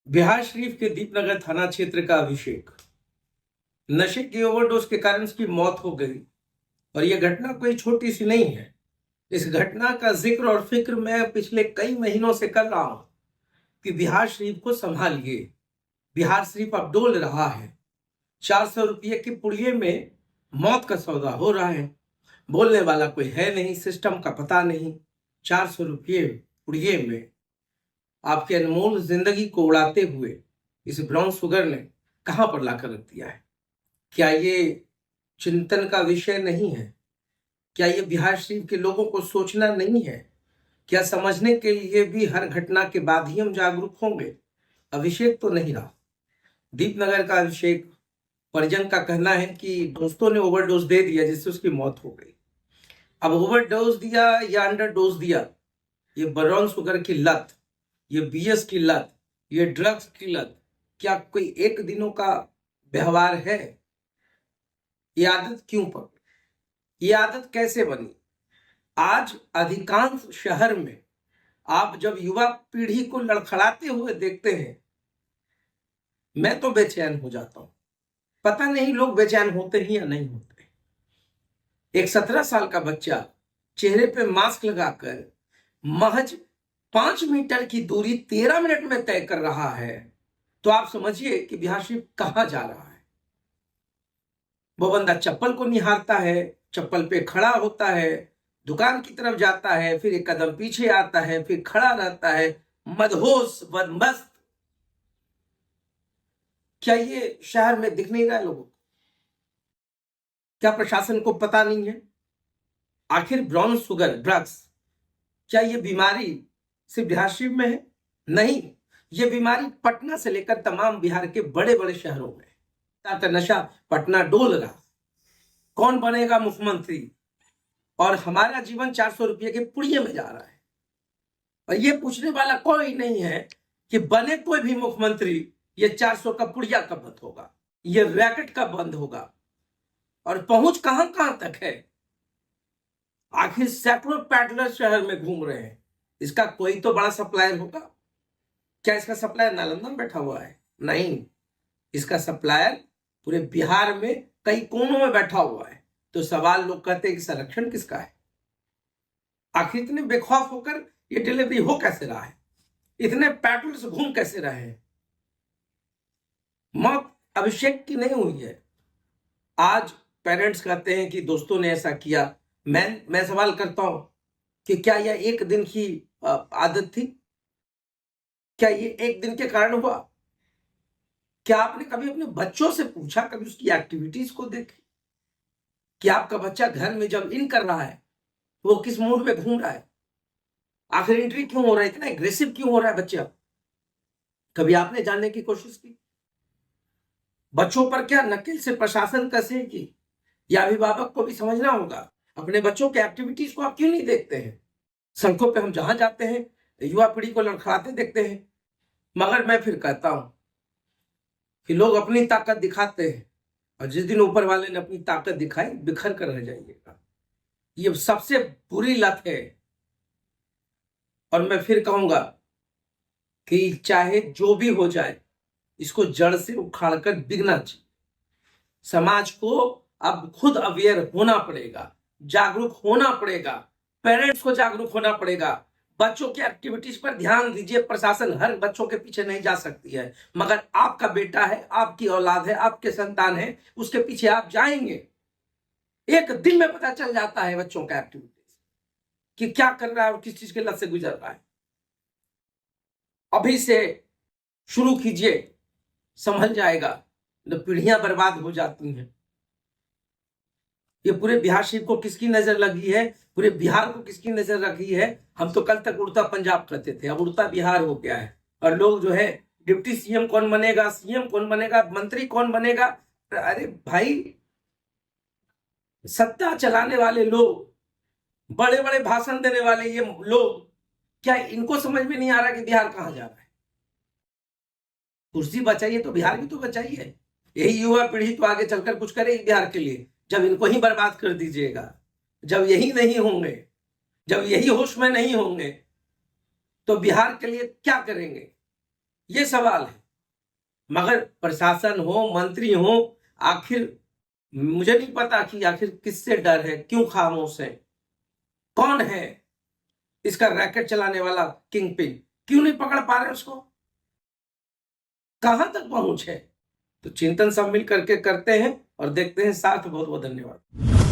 बिहार शरीफ के दीपनगर थाना क्षेत्र का अभिषेक नशे की ओवरडोज के कारण उसकी मौत हो गई। और यह घटना कोई छोटी सी नहीं है। इस घटना का जिक्र और फिक्र मैं पिछले कई महीनों से कर रहा हूं कि बिहार शरीफ को संभालिए। बिहार शरीफ अब डोल रहा है। 400 रुपये की पुड़िये में मौत का सौदा हो रहा है। बोलने वाला कोई है नहीं, सिस्टम का पता नहीं। 400 रुपये पुड़िये में आपकी अनमोल जिंदगी को उड़ाते हुए इस ब्राउन शुगर ने कहां पर लाकर रख दिया है। क्या ये चिंतन का विषय नहीं है? क्या ये बिहार शरीफ के लोगों को सोचना नहीं है? क्या समझने के लिए भी हर घटना के बाद ही हम जागरूक होंगे? अभिषेक तो नहीं रहा। दीपनगर का अभिषेक, परिजन का कहना है कि दोस्तों ने ओवरडोज दे दिया जिससे उसकी मौत हो गई। अब ओवरडोज दिया या अंडरडोज दिया, ये ब्राउन शुगर की लत, ये बीएस की लत, ये ड्रग्स की लत, क्या कोई एक दिनों का व्यवहार है? ये आदत क्यों पड़ी? ये आदत कैसे बनी? आज अधिकांश शहर में आप जब युवा पीढ़ी को लड़खड़ाते हुए देखते हैं, मैं तो बेचैन हो जाता हूं। पता नहीं लोग बेचैन होते ही या नहीं होते। एक 17 साल का बच्चा चेहरे पे मास्क लगाकर महज 5 मीटर की दूरी 13 मिनट में तय कर रहा है, तो आप समझिए कि बिहार शरीफ कहां जा रहा है। वो बंदा चप्पल को निहारता है, चप्पल पे खड़ा होता है, दुकान की तरफ जाता है, फिर एक कदम पीछे आता है, फिर खड़ा रहता है, मदहोश बदमस्त। क्या ये शहर में दिख नहीं रहा है लोगों को? क्या प्रशासन को पता नहीं है? आखिर ब्राउन शुगर ड्रग्स, क्या ये बीमारी सिर्फ बिहार शरीफ में है? नहीं, ये बीमारी पटना से लेकर तमाम बिहार के बड़े बड़े शहरों में है। नशा पटना डोल रहा। कौन बनेगा मुख्यमंत्री? और हमारा जीवन 400 रुपये के पुड़िये में जा रहा है। और ये पूछने वाला कोई नहीं है कि बने कोई भी मुख्यमंत्री, ये 400 का पुड़िया कब बंद होगा, ये रैकेट कब बंद होगा, और पहुंच कहां कहां तक है। आखिर सैकड़ों पैडलर शहर में घूम रहे हैं, इसका कोई तो बड़ा सप्लायर होगा। क्या इसका सप्लायर नालंदा में बैठा हुआ है? नहीं, इसका सप्लायर पूरे बिहार में कई कोनों में बैठा हुआ है। तो सवाल लोग कहते हैं कि संरक्षण किसका है? आखिर इतने बेखौफ होकर ये डिलीवरी हो कैसे रहा है? इतने पैटर्न से घूम कैसे रहे हैं? मौत अभिषेक की नहीं हुई है। आज पेरेंट्स कहते हैं कि दोस्तों ने ऐसा किया। मैं सवाल करता हूं कि क्या यह एक दिन की आदत थी? क्या ये एक दिन के कारण हुआ? क्या आपने कभी अपने बच्चों से पूछा, कभी उसकी एक्टिविटीज को देखे कि आपका बच्चा घर में जब इन कर रहा है वो किस मूड में घूम रहा है? आखिर एंट्री क्यों हो रहा है, इतना एग्रेसिव क्यों हो रहा है बच्चा? कभी आपने जानने की कोशिश की? बच्चों पर क्या नकेल से प्रशासन कसेगी? या अभिभावक को भी समझना होगा। अपने बच्चों के एक्टिविटीज को आप क्यों नहीं देखते हैं? सड़कों पे हम जहां जाते हैं युवा पीढ़ी को लड़खड़ाते देखते हैं। मगर मैं फिर कहता हूं कि लोग अपनी ताकत दिखाते हैं, और जिस दिन ऊपर वाले ने अपनी ताकत दिखाई, बिखर कर रह जाइएगा। ये सबसे बुरी लत है। और मैं फिर कहूंगा कि चाहे जो भी हो जाए, इसको जड़ से उखाड़ कर बिगना चाहिए। समाज को अब खुद अवेयर होना पड़ेगा, जागरूक होना पड़ेगा, पेरेंट्स को जागरूक होना पड़ेगा। बच्चों की एक्टिविटीज पर ध्यान दीजिए। प्रशासन हर बच्चों के पीछे नहीं जा सकती है, मगर आपका बेटा है, आपकी औलाद है, आपके संतान है, उसके पीछे आप जाएंगे। एक दिन में पता चल जाता है बच्चों का एक्टिविटीज कि क्या कर रहा है और किस चीज के लत से गुजर रहा है। अभी से शुरू कीजिए, संभल जाएगा। तो पीढ़ियां बर्बाद हो जाती हैं। ये पूरे बिहार शरीफ को किसकी नजर लगी है? पूरे बिहार को किसकी नजर रखी है? हम तो कल तक उड़ता पंजाब कहते थे, अब उड़ता बिहार हो गया है। और लोग जो है डिप्टी सीएम कौन बनेगा, सीएम कौन बनेगा, मंत्री कौन बनेगा। अरे भाई, सत्ता चलाने वाले लोग, बड़े बड़े भाषण देने वाले ये लोग, क्या इनको समझ में नहीं आ रहा कि बिहार कहां जा रहा है? कुर्सी बचाइए तो बिहार भी तो बचाइए। यही युवा पीढ़ी तो आगे चलकर कुछ करेगी बिहार के लिए। जब इनको ही बर्बाद कर दीजिएगा, जब यही नहीं होंगे, जब यही होश में नहीं होंगे, तो बिहार के लिए क्या करेंगे? ये सवाल है। मगर प्रशासन हो, मंत्री हो, आखिर मुझे नहीं पता कि आखिर किससे डर है, क्यों खामोश है, कौन है इसका रैकेट चलाने वाला किंग पिन, क्यों नहीं पकड़ पा रहे उसको, कहां तक पहुंच है। तो चिंतन सब मिल करके करते हैं और देखते हैं साथ। बहुत बहुत धन्यवाद।